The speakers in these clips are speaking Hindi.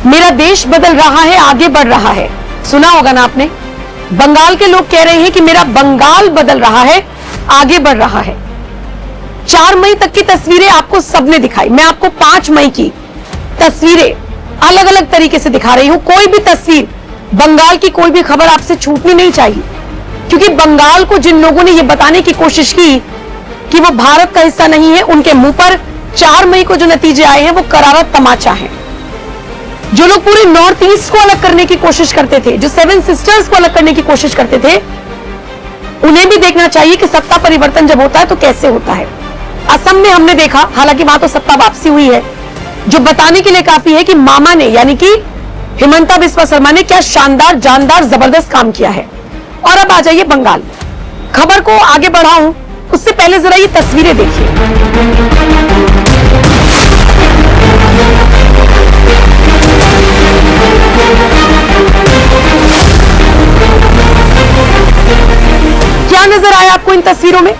मेरा देश बदल रहा है, आगे बढ़ रहा है। सुना होगा ना आपने। बंगाल के लोग कह रहे हैं कि मेरा बंगाल बदल रहा है, आगे बढ़ रहा है। 4 मई तक की तस्वीरें आपको सबने दिखाई। मैं आपको 5 मई की तस्वीरें अलग अलग तरीके से दिखा रही हूं। कोई भी तस्वीर, बंगाल की कोई भी खबर आपसे छूटनी नहीं चाहिए, क्योंकि बंगाल को जिन लोगों ने यह बताने की कोशिश की कि वो भारत का हिस्सा नहीं है, उनके मुंह पर 4 मई को जो नतीजे आए हैं वो करारा तमाचा है। जो लोग पूरे नॉर्थ ईस्ट को अलग करने की कोशिश करते थे, जो 7 सिस्टर्स को अलग करने की कोशिश करते थे, उन्हें भी देखना चाहिए कि सत्ता परिवर्तन जब होता है तो कैसे होता है। असम में हमने देखा, हालांकि वहां तो सत्ता वापसी हुई है, जो बताने के लिए काफी है कि मामा ने, यानी कि हिमंता बिस्वा शर्मा ने क्या शानदार, जानदार, जबरदस्त काम किया है। और अब आ जाइए बंगाल। खबर को आगे बढ़ाऊं उससे पहले जरा ये तस्वीरें देखिए। क्या नजर आया आपको इन तस्वीरों में?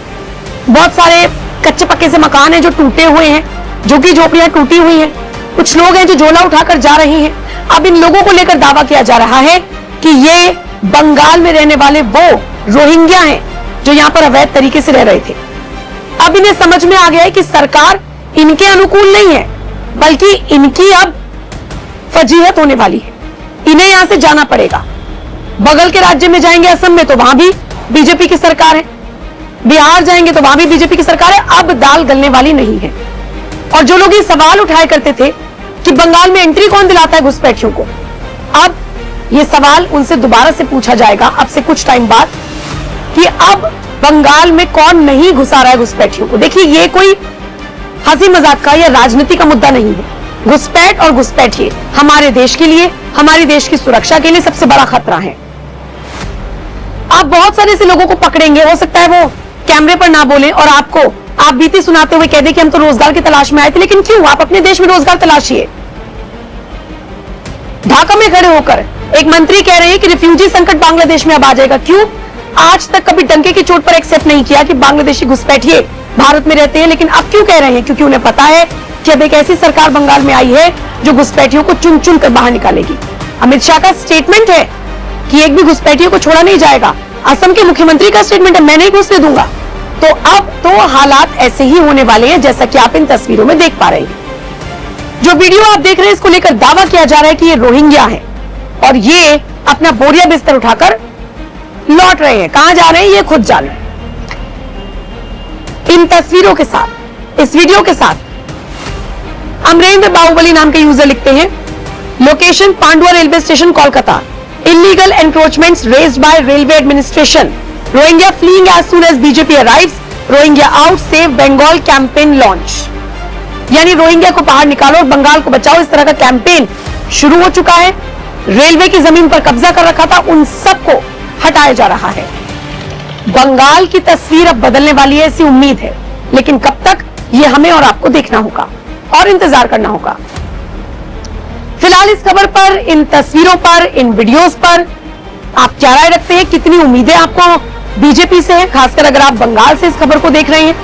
बहुत सारे कच्चे पक्के से मकान हैं जो टूटे हुए हैं, जो कि झोपड़ियां टूटी हुई हैं। कुछ लोग हैं जो झोला उठाकर जा रहे हैं। अब इन लोगों को लेकर दावा किया जा रहा है कि ये बंगाल में रहने वाले वो रोहिंग्या हैं जो यहां पर अवैध तरीके से रह रहे थे। अब इन्हें समझ में आ गया है कि सरकार इनके अनुकूल नहीं है, बल्कि इनकी अब फजीहत होने वाली है। इन्हें यहां से जाना पड़ेगा। बगल के राज्य में जाएंगे, असम में, तो वहां भी बीजेपी की सरकार है। बिहार जाएंगे तो वहां भी बीजेपी की सरकार है। अब दाल गलने वाली नहीं है। और जो लोग ये सवाल उठाया करते थे कि बंगाल में एंट्री कौन दिलाता है घुसपैठियों को, अब ये सवाल उनसे दोबारा से पूछा जाएगा अब से कुछ टाइम बाद कि अब बंगाल में कौन नहीं घुसा रहा है घुसपैठियों को। देखिए, ये कोई हंसी मजाक का या राजनीति का मुद्दा नहीं है। घुसपैठ और घुसपैठिए हमारे देश के लिए, हमारी देश की सुरक्षा के लिए सबसे बड़ा खतरा है। आप बहुत सारे ऐसे लोगों को पकड़ेंगे, हो सकता है वो कैमरे पर ना बोले और आप बीती सुनाते हुए कह दे कि हम तो रोजगार की तलाश में आए थे। लेकिन क्यों? आप अपने देश में रोजगार तलाशिए। ढाका में खड़े होकर एक मंत्री कह रहे हैं कि रिफ्यूजी संकट बांग्लादेश में अब आ जाएगा। क्यों? आज तक कभी डंके की चोट पर एक्सेप्ट नहीं किया कि बांग्लादेशी घुसपैठिए भारत में रहते हैं, लेकिन अब क्यों कह रहे हैं? क्योंकि उन्हें पता है कि अब एक ऐसी सरकार बंगाल में आई है जो घुसपैठियों को चुन चुन कर बाहर निकालेगी। अमित शाह का स्टेटमेंट है कि एक भी घुसपैठियों को छोड़ा नहीं जाएगा। असम के मुख्यमंत्री का स्टेटमेंट है, मैं नहीं घुसने दूंगा। तो अब तो हालात ऐसे ही होने वाले हैं जैसा कि आप इन तस्वीरों में देख पा रहे हैं। जो वीडियो आप देख रहे हैं, इसको लेकर दावा किया जा रहा है कि ये रोहिंग्या है और ये अपना बोरिया बिस्तर उठाकर लौट रहे हैं। कहां जा रहे हैं ये खुद जाने। इन तस्वीरों के साथ, इस वीडियो के साथ अमरेंद्र बाहुबली नाम के यूजर लिखते हैं, location Pandua railway station Kolkata, illegal encroachments raised by railway administration, Rohingya fleeing as soon as BJP arrives, Rohingya out, save Bengal campaign launch. यानी रोहिंग्या को बाहर निकालो और बंगाल को बचाओ, इस तरह का कैंपेन शुरू हो चुका है। रेलवे की जमीन पर कब्जा कर रखा था, उन सबको हटाया जा रहा है। बंगाल की तस्वीर अब बदलने वाली है, ऐसी उम्मीद है। लेकिन कब तक, ये हमें और आपको देखना होगा और इंतजार करना होगा। फिलहाल इस खबर पर, इन तस्वीरों पर, इन वीडियोस पर आप क्या राय रखते हैं? कितनी उम्मीदें आपको बीजेपी से है, खासकर अगर आप बंगाल से इस खबर को देख रहे हैं?